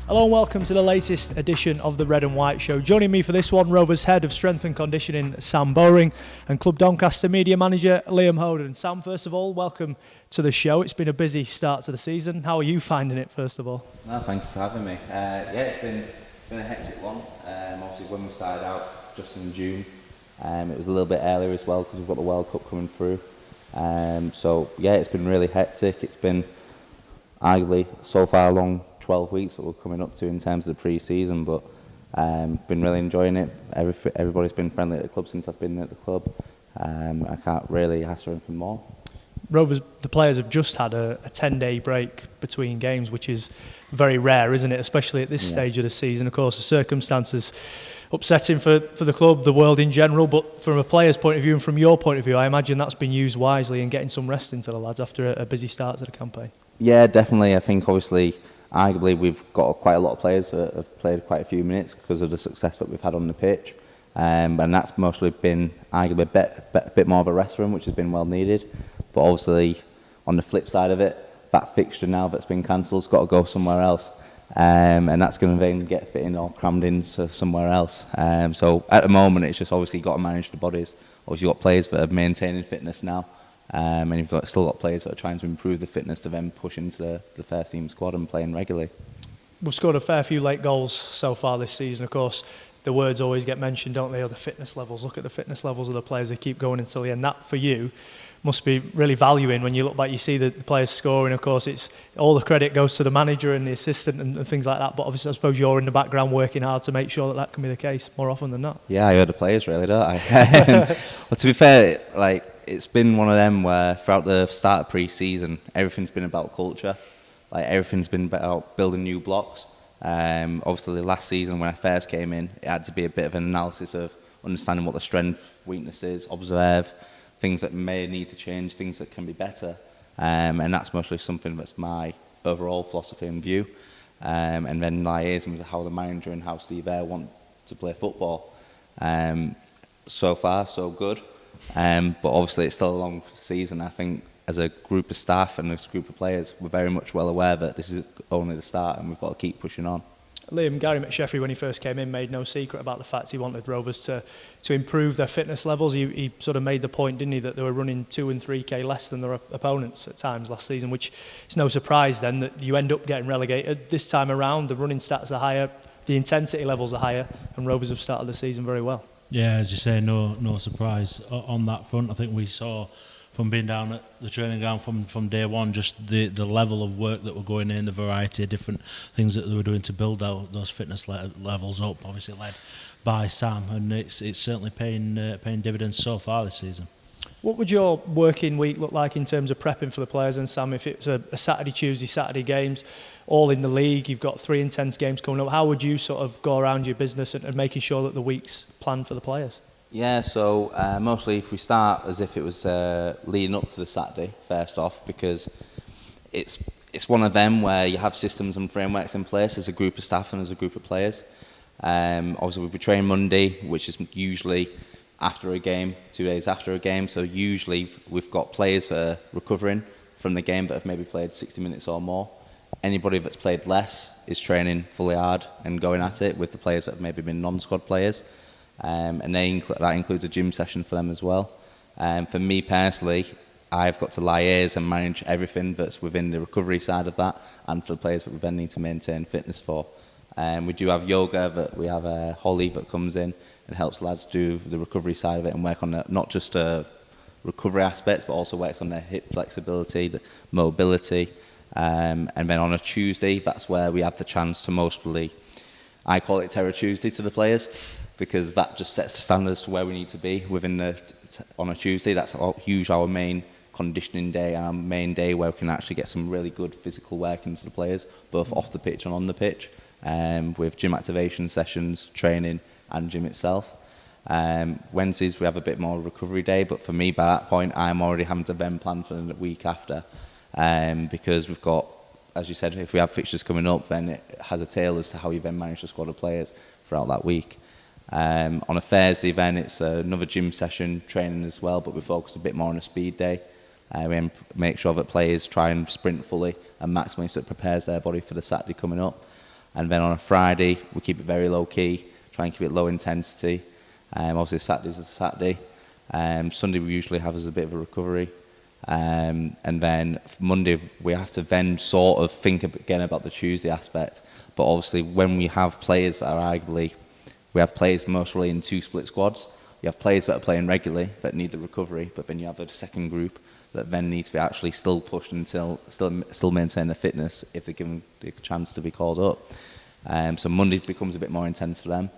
Hello and welcome to the latest edition of the Red and White Show. Joining me for this one, Rovers Head of Strength and Conditioning, Sam Bowring, and Club Doncaster Media Manager, Liam Hoden. Sam, first of all, welcome to the show. It's been a busy start to the season. How are you finding it, first of all? No, thank you for having me. It's been a hectic one. Obviously, when we started out just in June, it was a little bit earlier as well because we've got the World Cup coming through. It's been really hectic. It's been arguably so far along 12 weeks that we're coming up to in terms of the pre-season, but been really enjoying it. Everybody's been friendly at the club since I've been at the club. I can't really ask for anything more. Rovers, the players have just had a 10-day break between games, which is very rare, isn't it? Especially at this stage of the season. Of course, the circumstances upsetting for the club, the world in general, but from a player's point of view and from your point of view, I imagine that's been used wisely in getting some rest into the lads after a busy start to the campaign. Yeah, definitely. I think obviously, arguably, we've got quite a lot of players that have played quite a few minutes because of the success that we've had on the pitch. And that's mostly been arguably a bit more of a rest room, which has been well needed. But obviously, on the flip side of it, that fixture now that's been cancelled has got to go somewhere else. And that's going to then get fitting or crammed into somewhere else. So at the moment, it's just obviously got to manage the bodies. Obviously, you've got players that are maintaining fitness now. And you've still got players that are trying to improve the fitness to then push into the first team squad and playing regularly. We've scored a fair few late goals so far this season. Of course, the words always get mentioned, don't they? Or the fitness levels. Look at the fitness levels of the players. They keep going until the end. That, for you, must be really valuing when you look back. You see the players scoring. Of course, it's all the credit goes to the manager and the assistant and things like that. But obviously, I suppose you're in the background working hard to make sure that can be the case more often than not. Yeah, I heard the players really, don't I? Well, to be fair, it's been one of them where throughout the start of pre-season, everything's been about culture. Everything's been about building new blocks. Obviously, last season when I first came in, it had to be a bit of an analysis of understanding what the strength, weaknesses, observe, things that may need to change, things that can be better. And that's mostly something that's my overall philosophy and view. And then liaising with how the manager and how Steve Eyre want to play football. So far, so good. But obviously it's still a long season. I think as a group of staff and as a group of players, we're very much well aware that this is only the start and we've got to keep pushing on. Liam, Gary McSheffrey, when he first came in, made no secret about the fact he wanted Rovers to improve their fitness levels. He sort of made the point, didn't he, that they were running 2 and 3K less than their opponents at times last season, which is no surprise then that you end up getting relegated. This time around, the running stats are higher, the intensity levels are higher, and Rovers have started the season very well. Yeah, as you say, no surprise on that front. I think we saw from being down at the training ground from day one, just the level of work that were going in, the variety of different things that they were doing to build those fitness levels up, obviously led by Sam, and it's certainly paying dividends so far this season. What would your working week look like in terms of prepping for the players? And Sam, if it's a Saturday, Tuesday, Saturday games, all in the league, you've got 3 intense games coming up, how would you sort of go around your business and making sure that the week's planned for the players? Yeah, so mostly if we start as if it was leading up to the Saturday, first off, because it's one of them where you have systems and frameworks in place as a group of staff and as a group of players. Obviously, we train Monday, which is usually after a game, 2 days after a game. So usually we've got players that are recovering from the game that have maybe played 60 minutes or more. Anybody that's played less is training fully hard and going at it with the players that have maybe been non-squad players. And that includes a gym session for them as well. For me personally, I've got to liaise and manage everything that's within the recovery side of that, and for the players that we then need to maintain fitness for. We do have yoga, that we have Holly that comes in and helps lads do the recovery side of it and work on not just recovery aspects, but also works on their hip flexibility, the mobility. And then on a Tuesday, that's where we have the chance to mostly, I call it Terror Tuesday to the players, because that just sets the standards to where we need to be within on a Tuesday. That's our main conditioning day, our main day where we can actually get some really good physical work into the players, both off the pitch and on the pitch, with gym activation sessions, training and gym itself. Wednesdays we have a bit more recovery day, but for me by that point I'm already having to then plan for the week after, because we've got, as you said, if we have fixtures coming up, then it has a tail as to how you then manage the squad of players throughout that week. On a Thursday then it's another gym session, training as well, but we focus a bit more on a speed day. We make sure that players try and sprint fully and maximally so it prepares their body for the Saturday coming up. And then on a Friday, we keep it very low key, try and keep it low intensity. Obviously Saturday's a Saturday. Sunday we usually have as a bit of a recovery. And then Monday we have to then sort of think again about the Tuesday aspect. But obviously when we have players that are arguably, we have players mostly in 2 split squads. You have players that are playing regularly that need the recovery, but then you have a second group that then need to be actually still pushed until still maintain their fitness if they're given the chance to be called up. So Monday becomes a bit more intense for them.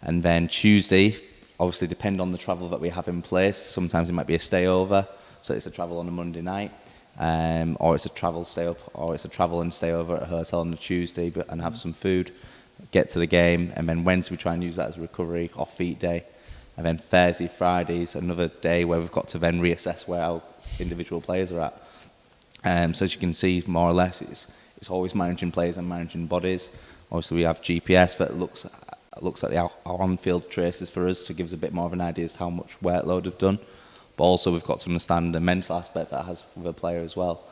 And then Tuesday, obviously depend on the travel that we have in place. Sometimes it might be a stay over, so it's a travel on a Monday night, or it's a travel stay up, or it's a travel and stay over at a hotel on a Tuesday and have some food, get to the game, and then Wednesday we try and use that as a recovery off-feet day. And then Thursday, Friday is another day where we've got to then reassess where our individual players are at. So as you can see, more or less, it's always managing players and managing bodies. Obviously, we have GPS that looks at our on-field traces for us to give us a bit more of an idea as to how much workload we've done. But also, we've got to understand the mental aspect that has with a player as well.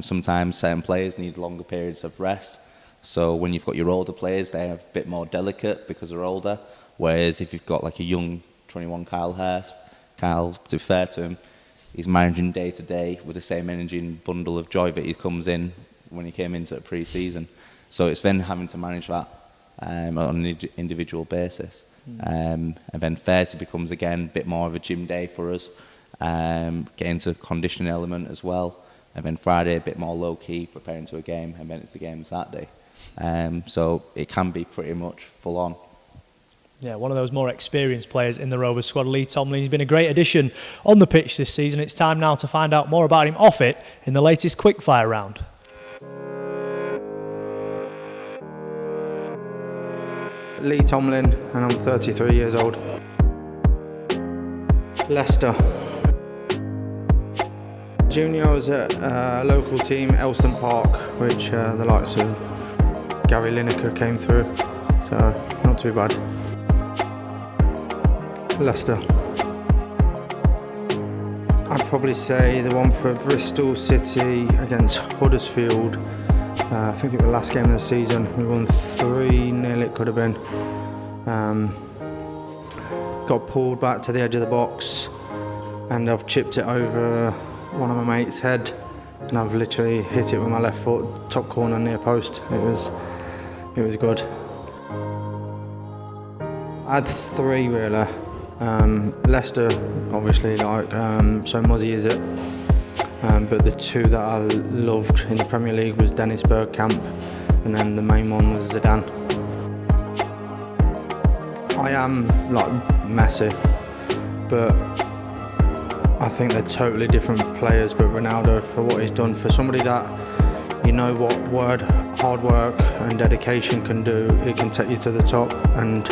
Sometimes certain players need longer periods of rest. So when you've got your older players, they're a bit more delicate because they're older. Whereas if you've got like a young 21 Kyle Hurst, Kyle, to be fair to him, he's managing day to day with the same energy and bundle of joy that he comes in when he came into the pre-season. So it's then having to manage that on an individual basis. And then Thursday becomes again a bit more of a gym day for us, getting to the conditioning element as well. And then Friday a bit more low key, preparing to a game, and then it's the game Saturday. So it can be pretty much full on. Yeah, one of those more experienced players in the Rovers squad, Lee Tomlin. He's been a great addition on the pitch this season. It's time now to find out more about him off it in the latest Quickfire Round. Lee Tomlin, and I'm 33 years old. Leicester. Junior, I was at a local team, Elston Park, which the likes of Gary Lineker came through, so not too bad. Leicester. I'd probably say the one for Bristol City against Huddersfield. I think it was the last game of the season. We won 3-0, it could have been. Got pulled back to the edge of the box and I've chipped it over one of my mates' head and I've literally hit it with my left foot, top corner near post. It was good. I had 3 really. Leicester, obviously, so Muzzy is it. But the 2 that I loved in the Premier League was Dennis Bergkamp, and then the main one was Zidane. I am like Messi, but I think they're totally different players. But Ronaldo, for what he's done, for somebody that you know what hard work and dedication can do, it can take you to the top, and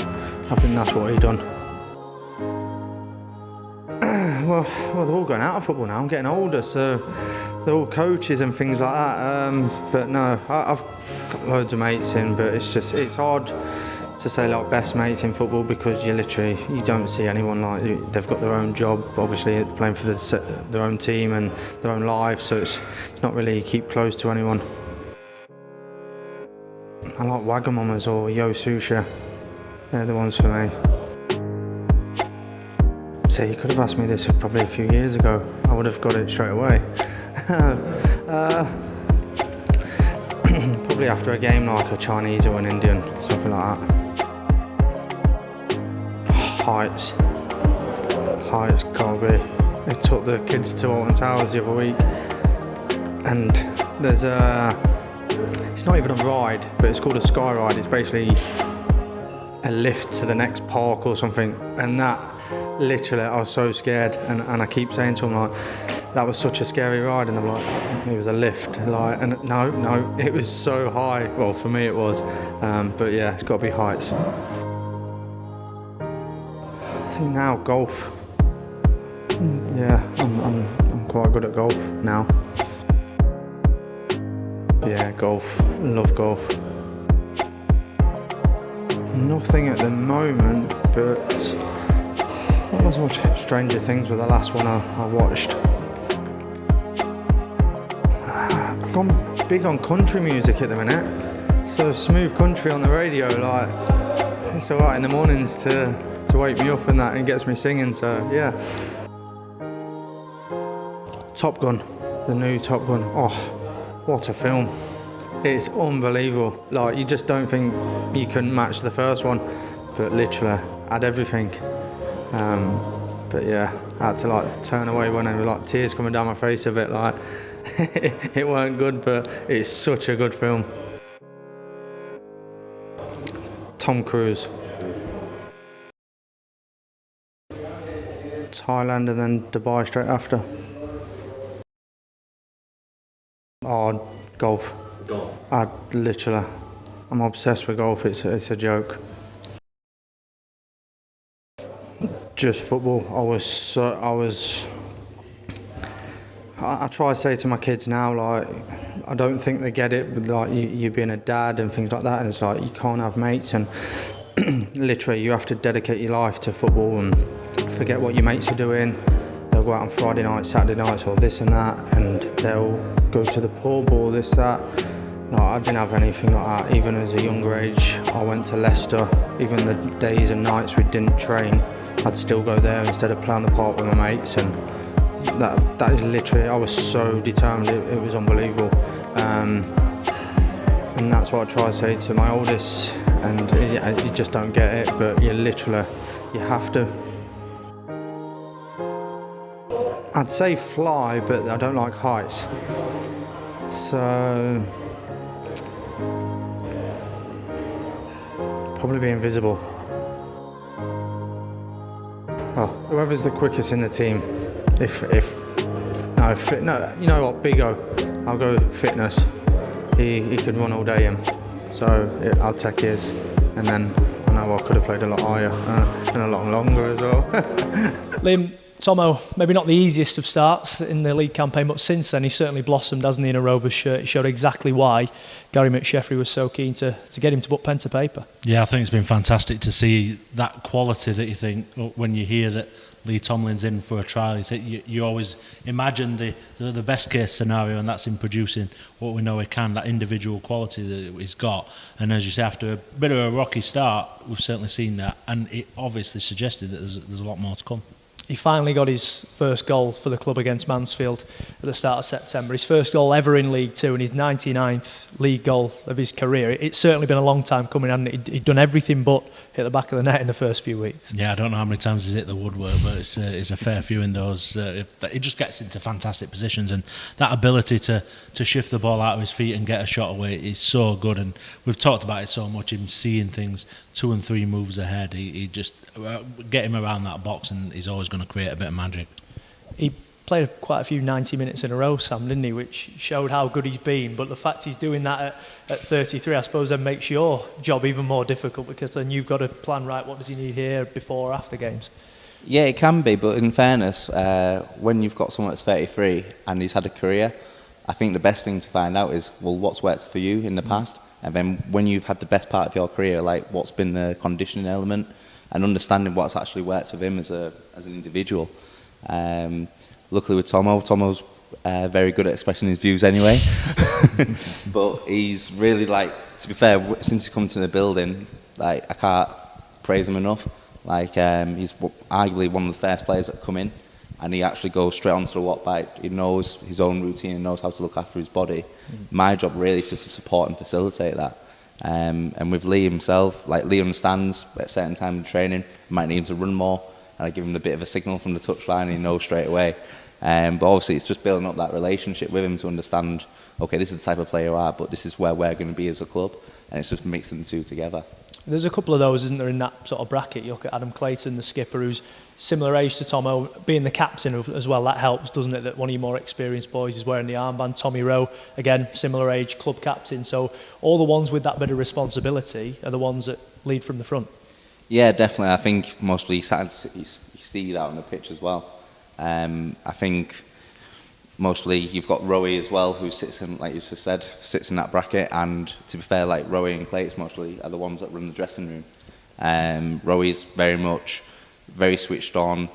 I think that's what he done. Well, they're all going out of football now. I'm getting older, so they're all coaches and things like that. But no, I've got loads of mates in, but it's hard to say like best mates in football because you don't see anyone like they've got their own job. Obviously, playing for their own team and their own lives, so it's not really you keep close to anyone. I like Wagamamas or Yo Susha. They're the ones for me. So you could have asked me this probably a few years ago. I would have got it straight away. Probably after a game like a Chinese or an Indian, something like that. Heights can't be. They took the kids to Alton Towers the other week, and there's it's not even a ride, but it's called a sky ride. It's basically a lift to the next park or something, and that literally I was so scared, and I keep saying to them like, that was such a scary ride, and they're like, it was a lift, like, and no, it was so high. Well, for me it was, but yeah, it's got to be heights. I think now golf. Yeah, I'm quite good at golf now. Yeah, golf. Love golf. Nothing at the moment, but I was watching Stranger Things with the last one I watched. I've gone big on country music at the minute. So smooth country on the radio, like it's alright in the mornings to wake me up and that, and gets me singing, so yeah. Top Gun, the new Top Gun, oh, what a film. It's unbelievable, like you just don't think you can match the first one, but literally had everything. But yeah, I had to like turn away when there were like tears coming down my face a bit, like it weren't good, but it's such a good film. Tom Cruise. Thailand and then Dubai straight after. Oh, golf. I'm obsessed with golf, it's a joke. Just football. I try to say to my kids now, like, I don't think they get it, but like you being a dad and things like that, and it's like you can't have mates, and literally you have to dedicate your life to football and forget what your mates are doing. They'll go out on Friday nights, Saturday nights, or this and that, and they'll go to the pub or this, that. No, I didn't have anything like that. Even as a younger age, I went to Leicester. Even the days and nights we didn't train, I'd still go there instead of playing the park with my mates, and that is literally, I was so determined, it was unbelievable. And that's what I try to say to my oldest, and you just don't get it, but you have to. I'd say fly, but I don't like heights. So probably be invisible. Oh, whoever's the quickest in the team. No, you know what, Big O, I'll go fitness. He could run all day, so I'll take his, and then I know I could have played a lot higher and a lot longer as well. Liam, Tomo, maybe not the easiest of starts in the league campaign, but since then he's certainly blossomed, hasn't he, in a Rovers shirt. He showed exactly why Gary McSheffrey was so keen to get him to put pen to paper. Yeah, I think it's been fantastic to see that quality that you think when you hear that Lee Tomlin's in for a trial. You always imagine the best case scenario, and that's him producing what we know he can, that individual quality that he's got. And as you say, after a bit of a rocky start, we've certainly seen that, and it obviously suggested that there's a lot more to come. He finally got his first goal for the club against Mansfield at the start of September. His first goal ever in League Two and his 99th league goal of his career. It's certainly been a long time coming, and he'd done everything but hit the back of the net in the first few weeks. Yeah, I don't know how many times he's hit the woodwork, but it's a fair few in those. He just gets into fantastic positions, and that ability to shift the ball out of his feet and get a shot away is so good. And we've talked about it so much, him seeing things 2 and 3 moves ahead. He just get him around that box, and he's always going to create a bit of magic. He played quite a few 90 minutes in a row, Sam, didn't he, which showed how good he's been. But the fact he's doing that at 33, I suppose, then makes your job even more difficult, because then you've got to plan, right, what does he need here before or after games? Yeah, it can be, but in fairness, when you've got someone that's 33 and he's had a career, I think the best thing to find out is, well, what's worked for you in the past? And then when you've had the best part of your career, like what's been the conditioning element, and understanding what's actually worked for him as an individual. Luckily with Tomo's very good at expressing his views anyway. But he's really, like, to be fair, since he's come to the building, like, I can't praise him enough. Like, he's arguably one of the first players that come in, and he actually goes straight onto the walk back. He knows his own routine and knows how to look after his body. My job really is just to support and facilitate that. And with Lee himself, like, Lee understands at a certain time in training, he might need him to run more, and I give him a bit of a signal from the touchline, and he knows straight away. But obviously it's just building up that relationship with him to understand, okay, this is the type of player you are, but this is where we're going to be as a club, and it's just mixing the two together. There's a couple of those, isn't there, in that sort of bracket? You look at Adam Clayton, the skipper, who's similar age to Tomo, being the captain as well. That helps, doesn't it, that one of your more experienced boys is wearing the armband. Tommy Rowe, again, similar age, club captain. So all the ones with that bit of responsibility are the ones that lead from the front. Yeah, definitely. I think mostly you see that on the pitch as well. I think mostly you've got Rowie as well, who sits in, like you just said, sits in that bracket. And to be fair, like Rowie and Clayton mostly are the ones that run the dressing room. Rowie's very switched on,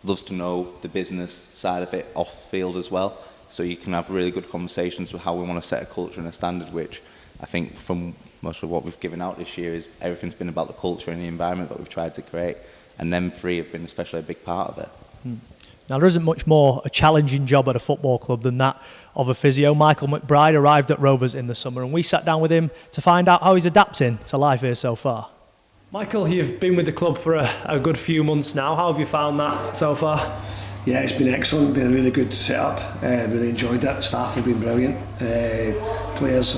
loves to know the business side of it off field as well. So you can have really good conversations with how we want to set a culture and a standard, which I think from most of what we've given out this year is everything's been about the culture and the environment that we've tried to create, and them three have been especially a big part of it. Now, there isn't much more a challenging job at a football club than that of a physio. Michael McBride arrived at Rovers in the summer, and we sat down with him to find out how he's adapting to life here so far. Michael, you've been with the club for a good few months now. How have you found that so far? Yeah, it's been excellent. Been a really good setup. Really enjoyed it. Staff have been brilliant. Players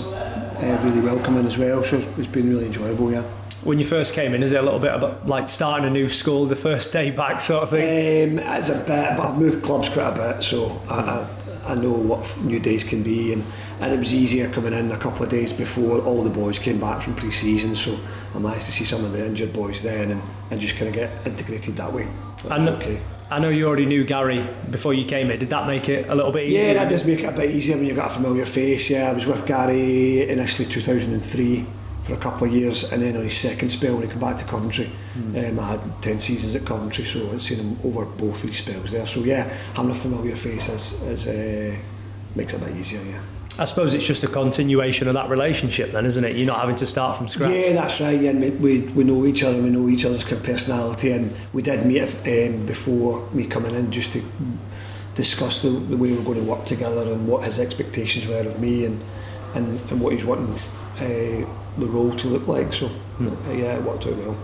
really welcoming as well. So it's been really enjoyable. Yeah. When you first came in, is it a little bit about like starting a new school, the first day back sort of thing? It's a bit, but I've moved clubs quite a bit, so I know what new days can be, and it was easier coming in a couple of days before all the boys came back from pre-season, so I managed to see some of the injured boys then and just kind of get integrated that way. Okay. I know you already knew Gary before you came in. Did that make it a little bit easier? Yeah, that does make it a bit easier when you've got a familiar face. Yeah, I was with Gary initially 2003 for a couple of years, and then on his second spell when he came back to Coventry, I had 10 seasons at Coventry, so I'd seen him over both his spells there. So yeah, having a familiar face makes it a bit easier. Yeah. I suppose it's just a continuation of that relationship then, isn't it? You're not having to start from scratch. Yeah, that's right. Yeah, and we know each other, we know each other's kind of personality, and we did meet before me coming in just to discuss the way we're going to work together and what his expectations were of me and what he's wanting the role to look like. So yeah, it worked out well.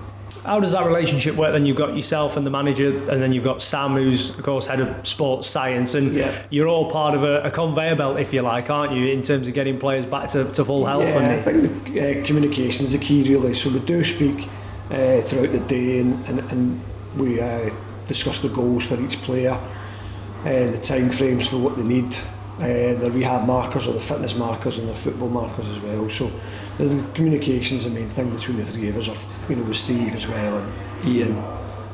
How does that relationship work then? You've got yourself and the manager, and then you've got Sam, who's of course head of sports science, and you're all part of a conveyor belt, if you like, aren't you, in terms of getting players back to full health? Yeah, I think the communication is the key really. So we do speak throughout the day, and we discuss the goals for each player, the time frames for what they need, the rehab markers or the fitness markers and the football markers as well. So the communication's the main thing between the three of us, or with Steve as well, and Ian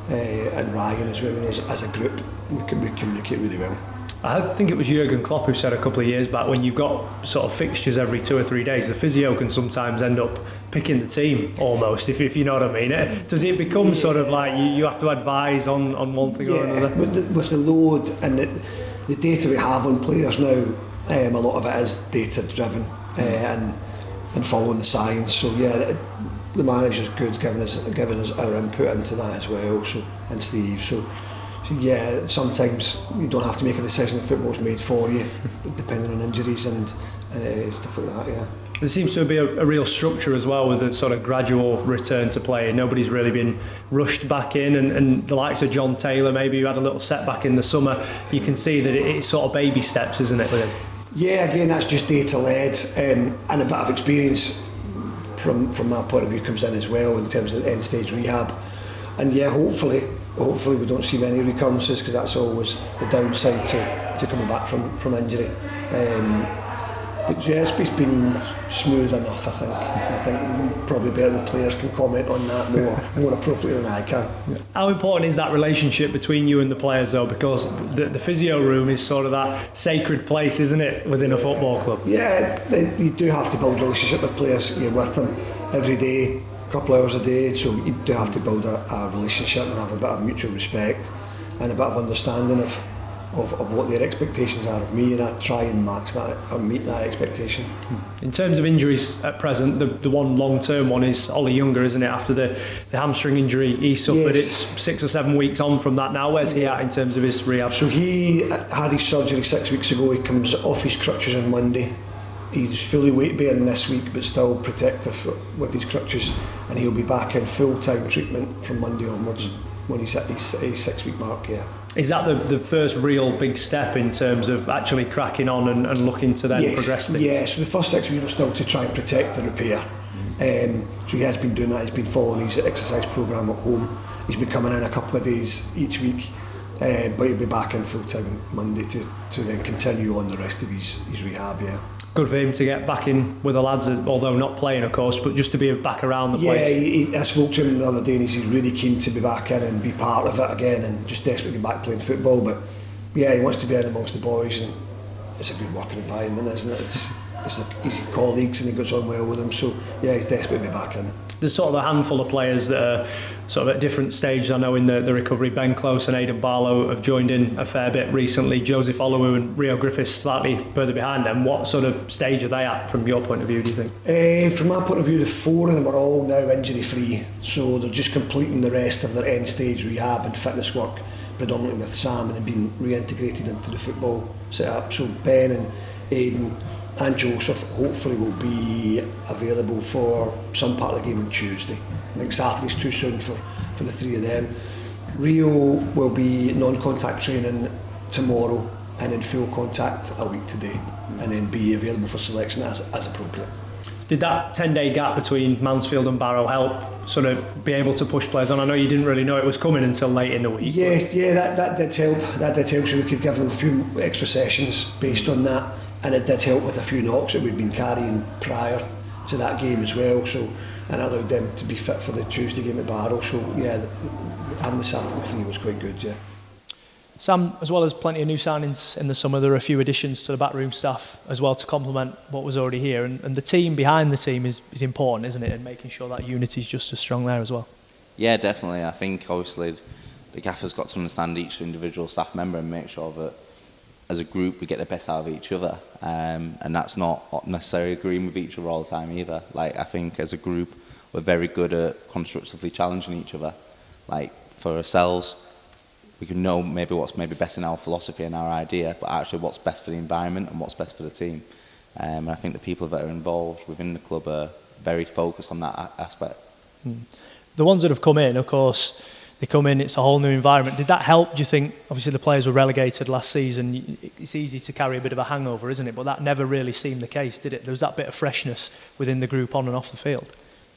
and Ryan as well. As a group, we communicate really well. I think it was Jurgen Klopp who said a couple of years back, when you've got sort of fixtures every 2 or 3 days, the physio can sometimes end up picking the team almost, if you know what I mean. Does it become sort of like you have to advise on one thing or another? With the load and the data we have on players now, a lot of it is data driven and following the science. So yeah, the manager's good giving us our input into that as well. So and Steve. So yeah, sometimes you don't have to make a decision. The football's made for you, depending on injuries and stuff like that. Yeah. There seems to be a real structure as well with a sort of gradual return to play. Nobody's really been rushed back in, and the likes of John Taylor, maybe who had a little setback in the summer, you can see that it's sort of baby steps, isn't it, with him? Yeah, again, that's just data led, and a bit of experience from my point of view comes in as well in terms of end stage rehab. And yeah, hopefully we don't see many recurrences, because that's always the downside to coming back from injury. But yeah, it's been smooth enough, I think. I think probably better the players can comment on that more appropriately than I can. How important is that relationship between you and the players though? Because the physio room is sort of that sacred place, isn't it, within a football club? Yeah, you do have to build a relationship with players. You're with them every day, a couple of hours a day, so you do have to build a relationship and have a bit of mutual respect and a bit of understanding of what their expectations are of me, and I try and match that or meet that expectation. In terms of injuries at present, the one long-term one is Ollie Younger, isn't it? After the hamstring injury he suffered, yes. It's 6 or 7 weeks on from that now. Where's he at in terms of his rehab? So he had his surgery 6 weeks ago. He comes off his crutches on Monday. He's fully weight bearing this week, but still protective with his crutches, and he'll be back in full-time treatment from Monday onwards when he's at his 6 week mark. Yeah. Is that the first real big step in terms of actually cracking on and looking to then progress things? Yeah, so the first 6 weeks were still to try and protect the repair. So he has been doing that. He's been following his exercise programme at home. He's been coming in a couple of days each week, but he'll be back in full time Monday to then continue on the rest of his rehab. Yeah. Good for him to get back in with the lads, although not playing of course, but just to be back around the place. Yeah, I spoke to him the other day and he's really keen to be back in and be part of it again and just desperate to get back playing football. But yeah, he wants to be in amongst the boys, and it's a good working environment, isn't it? his colleagues, and he gets on well with them. So yeah, he's desperate to be back in. There's sort of a handful of players that are sort of at different stages. I know in the recovery, Ben Close and Aidan Barlow have joined in a fair bit recently. Joseph Olowu and Rio Griffiths slightly further behind them. What sort of stage are they at from your point of view, do you think? From my point of view, the 4 of them are all now injury free, so they're just completing the rest of their end stage rehab and fitness work, predominantly with Sam, and being reintegrated into the football setup. So Ben and Aidan and Joseph hopefully will be available for some part of the game on Tuesday. I think Saturday's too soon for the 3 of them. Rio will be non-contact training tomorrow and in full contact a week today, and then be available for selection as appropriate. Did that 10-day gap between Mansfield and Barrow help sort of be able to push players on? I know you didn't really know it was coming until late in the week. Yeah, that did help. That did help, so we could give them a few extra sessions based on that. And it did help with a few knocks that we'd been carrying prior to that game as well, so, and allowed them to be fit for the Tuesday game at Barrow. So yeah, having the Saturday free was quite good, yeah. Sam, as well as plenty of new signings in the summer, there are a few additions to the backroom staff as well to complement what was already here, and the team behind the team is important, isn't it, and making sure that unity is just as strong there as well. Yeah, definitely. I think obviously the gaffer's got to understand each individual staff member and make sure that as a group we get the best out of each other, and that's not necessarily agreeing with each other all the time either. Like, I think as a group we're very good at constructively challenging each other. Like, for ourselves, we can know maybe what's best in our philosophy and our idea, but actually what's best for the environment and what's best for the team. And I think the people that are involved within the club are very focused on that aspect. The ones that have come in, of course, they come in, it's a whole new environment. Did that help, do you think? Obviously the players were relegated last season. It's easy to carry a bit of a hangover, isn't it? But that never really seemed the case, did it? There was that bit of freshness within the group on and off the field.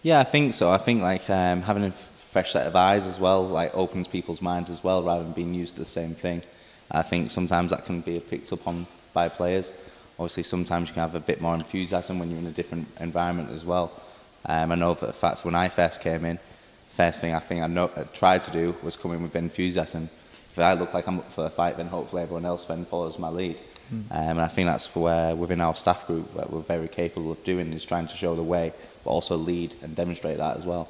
Yeah, I think so. I think like having a fresh set of eyes as well, like, opens people's minds as well, rather than being used to the same thing. I think sometimes that can be picked up on by players. Obviously sometimes you can have a bit more enthusiasm when you're in a different environment as well. I know for the fact when I first came in, first thing I think I tried to do was come in with enthusiasm. If I look like I'm up for a fight, then hopefully everyone else then follows my lead. And I think that's where within our staff group that we're very capable of doing, is trying to show the way, but also lead and demonstrate that as well.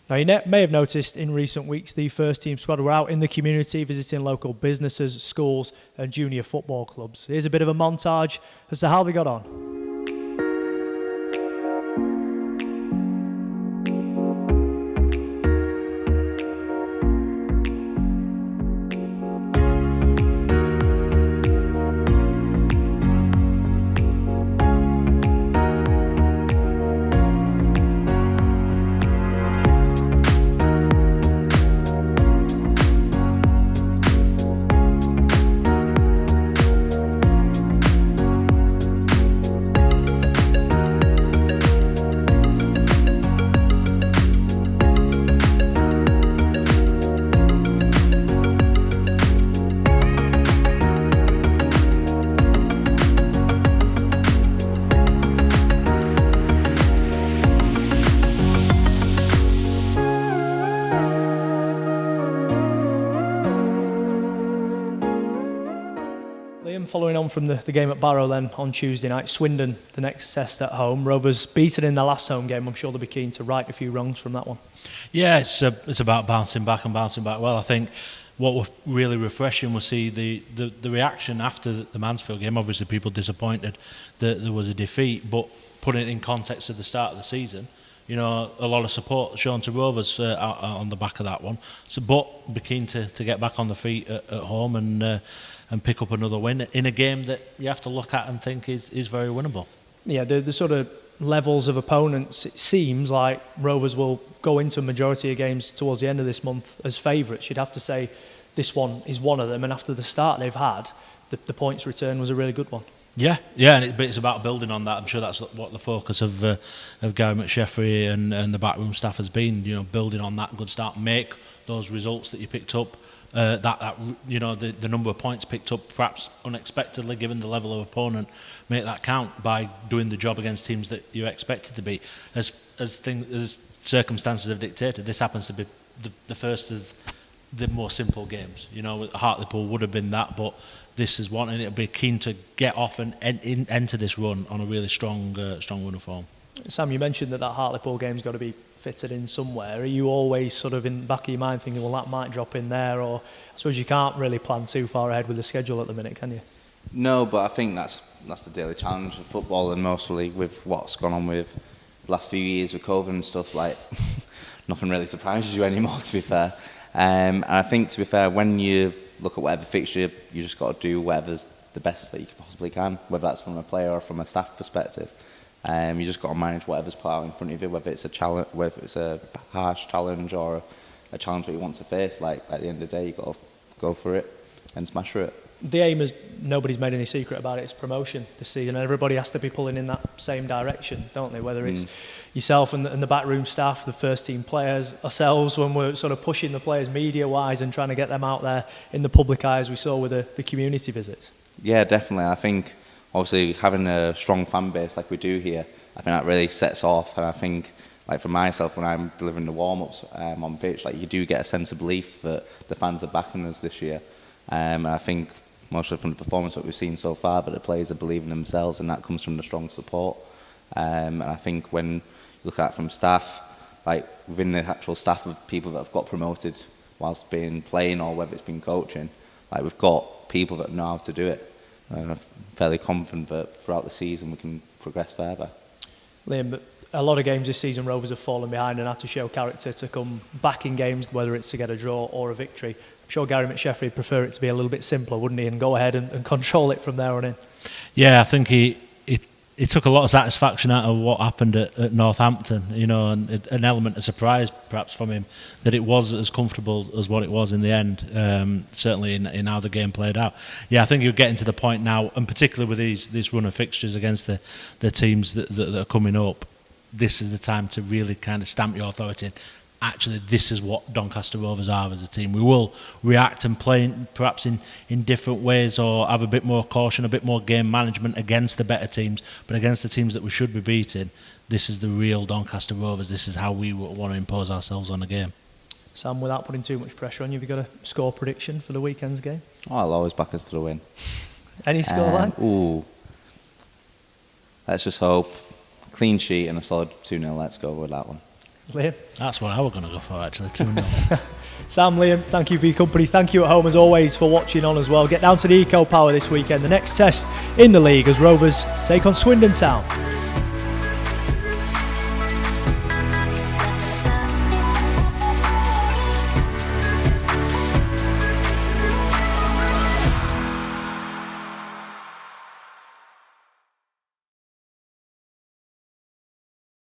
Now, you may have noticed in recent weeks the first team squad were out in the community visiting local businesses, schools and junior football clubs. Here's a bit of a montage as to how they got on. Following on from the game at Barrow then on Tuesday night, Swindon the next test at home. Rovers beaten in their last home game. I'm sure they'll be keen to right a few wrongs from that one. Yeah, it's about bouncing back well. I think what was really refreshing was see the reaction after the Mansfield game. Obviously people disappointed that there was a defeat, but putting it in context of the start of the season, you know, a lot of support shown to Rovers on the back of that one. So, but be keen to get back on the feet at home and pick up another win in a game that you have to look at and think is very winnable. Yeah, the sort of levels of opponents, it seems like Rovers will go into a majority of games towards the end of this month as favourites. You'd have to say this one is one of them, and after the start they've had, the points return was a really good one. Yeah, but it's about building on that. I'm sure that's what the focus of Gary McSheffrey and the backroom staff has been. You know, building on that good start, make those results that you picked up. That you know, the number of points picked up perhaps unexpectedly given the level of opponent, make that count by doing the job against teams that you expected to be. As circumstances have dictated, this happens to be the first of the more simple games. You know, Hartlepool would have been that, but this is one, and it'll be keen to get off and enter this run on a really strong run of form. Sam, you mentioned that Hartlepool game's got to be fitted in somewhere. Are you always sort of in the back of your mind thinking, well, that might drop in there? Or I suppose you can't really plan too far ahead with the schedule at the minute, can you? No, but I think that's the daily challenge of football, and mostly with what's gone on with the last few years with COVID and stuff, like nothing really surprises you anymore, to be fair. And I think, to be fair, when you look at whatever fixture, you just got to do whatever's the best that you possibly can, whether that's from a player or from a staff perspective. You just got to manage whatever's put out in front of you, whether it's a challenge, whether it's a harsh challenge or a challenge that you want to face. Like, at the end of the day, you got to go for it and smash through it. The aim is, nobody's made any secret about it, it's promotion this season. Everybody has to be pulling in that same direction, don't they? Whether it's yourself and the backroom staff, the first team players, ourselves, when we're sort of pushing the players media-wise and trying to get them out there in the public eye, as we saw with the community visits. Yeah, definitely. I think, obviously, having a strong fan base like we do here, I think that really sets off. And I think, like for myself, when I'm delivering the warm-ups on pitch, like you do get a sense of belief that the fans are backing us this year. And I think, mostly from the performance that we've seen so far, but the players are believing themselves, and that comes from the strong support. And I think when you look at it from staff, like within the actual staff of people that have got promoted whilst being playing, or whether it's been coaching, like we've got people that know how to do it. And I'm fairly confident that throughout the season we can progress further. Liam, but a lot of games this season Rovers have fallen behind and had to show character to come back in games, whether it's to get a draw or a victory. I'm sure Gary McSheffrey would prefer it to be a little bit simpler, wouldn't he, and go ahead and control it from there on in. Yeah, I think he took a lot of satisfaction out of what happened at Northampton, you know, and an element of surprise perhaps from him that it was as comfortable as what it was in the end, certainly in how the game played out. Yeah, I think you're getting to the point now, and particularly with this run of fixtures against the teams that are coming up, this is the time to really kind of stamp your authority in. Actually, this is what Doncaster Rovers are as a team. We will react and play perhaps in different ways, or have a bit more caution, a bit more game management against the better teams, but against the teams that we should be beating, this is the real Doncaster Rovers. This is how we want to impose ourselves on a game. Sam, without putting too much pressure on you, have you got a score prediction for the weekend's game? Oh, I'll always back us for the win. Any scoreline? Let's just hope. Clean sheet and a solid 2-0. Let's go with that one. Liam? That's what I was going to go for, actually, 2-0. Sam, Liam, thank you for your company. Thank you at home, as always, for watching on as well. Get down to the Eco Power this weekend. The next test in the league as Rovers take on Swindon Town.